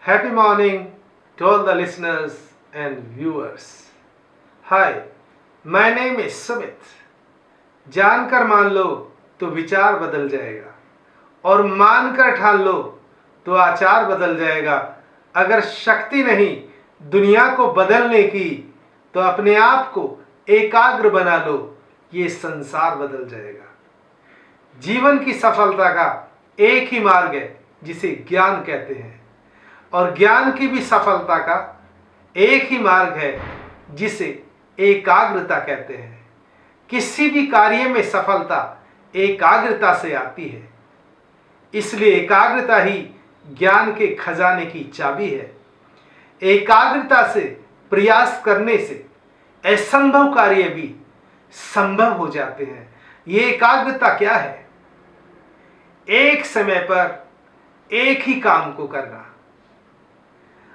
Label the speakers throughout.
Speaker 1: Happy morning to all the listeners and viewers. Hi, my name is Sumit. जानकर मान लो तो विचार बदल जाएगा और मानकर ठान लो तो आचार बदल जाएगा। अगर शक्ति नहीं दुनिया को बदलने की तो अपने आप को एकाग्र बना लो, ये संसार बदल जाएगा। जीवन की सफलता का एक ही मार्ग है जिसे ज्ञान कहते हैं, और ज्ञान की भी सफलता का एक ही मार्ग है जिसे एकाग्रता कहते हैं। किसी भी कार्य में सफलता एकाग्रता से आती है, इसलिए एकाग्रता ही ज्ञान के खजाने की चाबी है। एकाग्रता से प्रयास करने से असंभव कार्य भी संभव हो जाते हैं। ये एकाग्रता क्या है? एक समय पर एक ही काम को करना,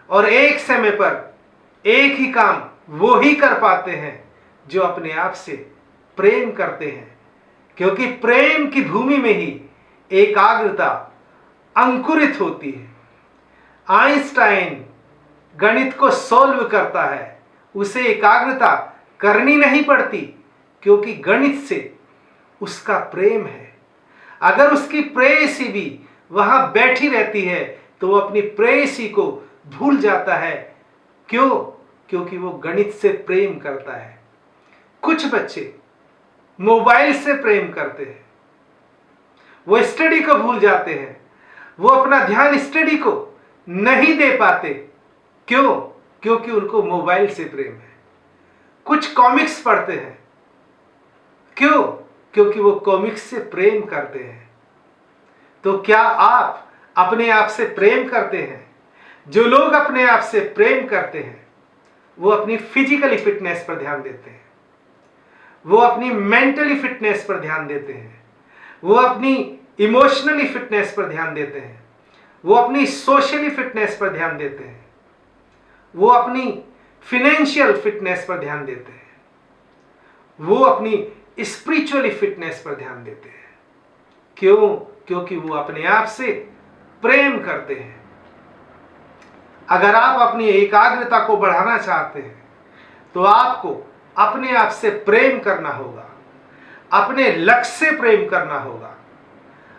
Speaker 1: और एक समय पर एक ही काम वो ही कर पाते हैं जो अपने आप से प्रेम करते हैं, क्योंकि प्रेम की भूमि में ही एकाग्रता अंकुरित होती है। आइंस्टाइन गणित को सोल्व करता है, उसे एकाग्रता करनी नहीं पड़ती, क्योंकि गणित से उसका प्रेम है। अगर उसकी प्रेयसी भी वहां बैठी रहती है तो वो अपनी प्रेयसी को भूल जाता है। क्यों? क्योंकि वो गणित से प्रेम करता है। कुछ बच्चे मोबाइल से प्रेम करते हैं, वो स्टडी को भूल जाते हैं, वो अपना ध्यान स्टडी को नहीं दे पाते। क्यों? क्योंकि उनको मोबाइल से प्रेम है। कुछ कॉमिक्स पढ़ते हैं, क्यों? क्योंकि वो कॉमिक्स से प्रेम करते हैं। तो क्या आप अपने आप से प्रेम करते हैं? जो लोग अपने आप से प्रेम करते हैं वो अपनी फिजिकली फिटनेस पर ध्यान देते हैं, वो अपनी मेंटली फिटनेस पर ध्यान देते हैं, वो अपनी इमोशनली फिटनेस पर ध्यान देते हैं, वो अपनी सोशली फिटनेस पर ध्यान देते हैं, वो अपनी फिनेंशियल फिटनेस पर ध्यान देते हैं, वो अपनी स्पिरिचुअली फिटनेस पर ध्यान देते हैं। क्यों? क्योंकि वो अपने आप से प्रेम करते हैं। अगर आप अपनी एकाग्रता को बढ़ाना चाहते हैं तो आपको अपने आप से प्रेम करना होगा, अपने लक्ष्य से प्रेम करना होगा।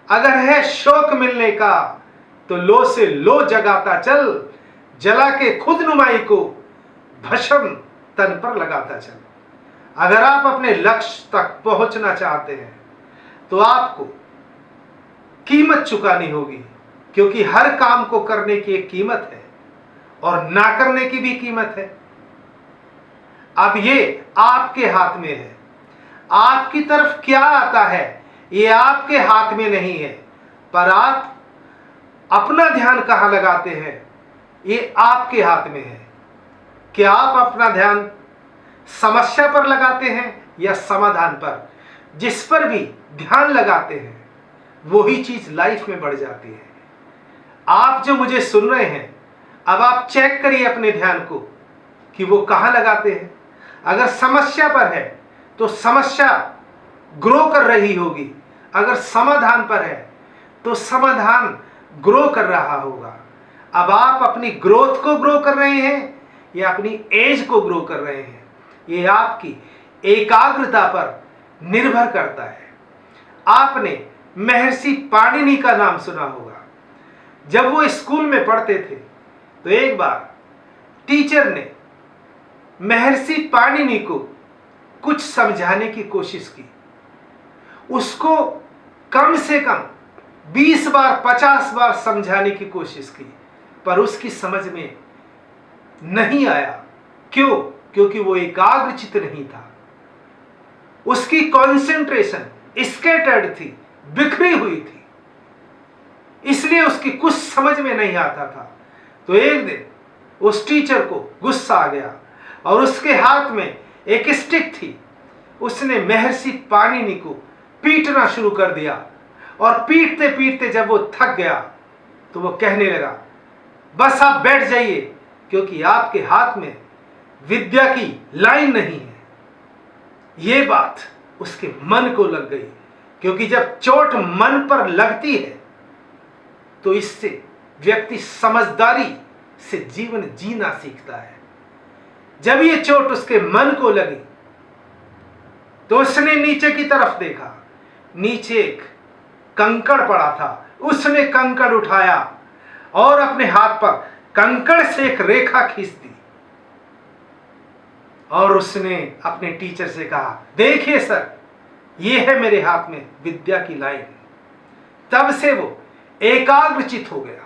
Speaker 1: अगर है शौक मिलने का तो लो से लो जगाता चल, जला के खुद नुमाई को भस्म तन पर लगाता चल। अगर आप अपने लक्ष्य तक पहुंचना चाहते हैं तो आपको कीमत चुकानी होगी, क्योंकि हर काम को करने की एक कीमत है और ना करने की भी कीमत है। अब ये आपके हाथ में है। आपकी तरफ क्या आता है ये आपके हाथ में नहीं है, पर आप अपना ध्यान कहां लगाते हैं ये आपके हाथ में है। क्या आप अपना ध्यान समस्या पर लगाते हैं या समाधान पर? जिस पर भी ध्यान लगाते हैं वही चीज लाइफ में बढ़ जाती है। आप जो मुझे सुन रहे हैं, अब आप चेक करिए अपने ध्यान को कि वो कहां लगाते हैं। अगर समस्या पर है तो समस्या ग्रो कर रही होगी, अगर समाधान पर है तो समाधान ग्रो कर रहा होगा। अब आप अपनी ग्रोथ को ग्रो कर रहे हैं या अपनी एज को ग्रो कर रहे हैं, ये आपकी एकाग्रता पर निर्भर करता है। आपने महर्षि पाणिनि का नाम सुना होगा। जब वो स्कूल में पढ़ते थे तो एक बार टीचर ने महर्षि पाणिनि को कुछ समझाने की कोशिश की। उसको कम से कम 20 बार 50 बार समझाने की कोशिश की, पर उसकी समझ में नहीं आया। क्यों? क्योंकि वो एकाग्रचित नहीं था। उसकी कंसंट्रेशन स्कैटर्ड थी, बिखरी हुई थी, इसलिए उसकी कुछ समझ में नहीं आता था। तो एक दिन उस टीचर को गुस्सा आ गया और उसके हाथ में एक स्टिक थी। उसने महर्षि पाणिनि को पीटना शुरू कर दिया, और पीटते पीटते जब वो थक गया तो वो कहने लगा, बस आप बैठ जाइए, क्योंकि आपके हाथ में विद्या की लाइन नहीं है। ये बात उसके मन को लग गई, क्योंकि जब चोट मन पर लगती है तो इससे व्यक्ति समझदारी से जीवन जीना सीखता है। जब ये चोट उसके मन को लगी तो उसने नीचे की तरफ देखा। नीचे एक कंकड़ पड़ा था। उसने कंकड़ उठाया और अपने हाथ पर कंकड़ से एक रेखा खींच दी और उसने अपने टीचर से कहा, देखिए सर, ये है मेरे हाथ में विद्या की लाइन। तब से वो एकाग्रचित हो गया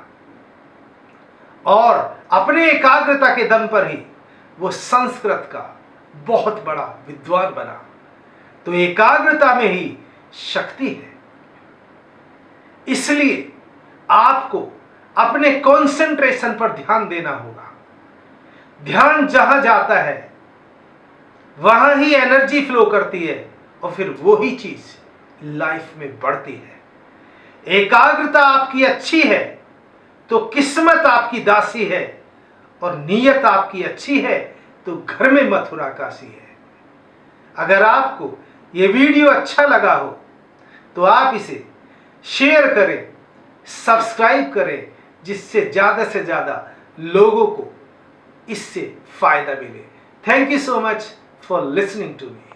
Speaker 1: और अपने एकाग्रता के दम पर ही वो संस्कृत का बहुत बड़ा विद्वान बना। तो एकाग्रता में ही शक्ति है। इसलिए आपको अपने कंसंट्रेशन पर ध्यान देना होगा। ध्यान जहां जाता है वहां ही एनर्जी फ्लो करती है और फिर वही चीज लाइफ में बढ़ती है। एकाग्रता आपकी अच्छी है तो किस्मत आपकी दासी है और नीयत आपकी अच्छी है तो घर में मथुरा काशी है। अगर आपको ये वीडियो अच्छा लगा हो तो आप इसे शेयर करें, सब्सक्राइब करें, जिससे ज़्यादा से ज़्यादा लोगों को इससे फायदा मिले। Thank you so much for listening to me.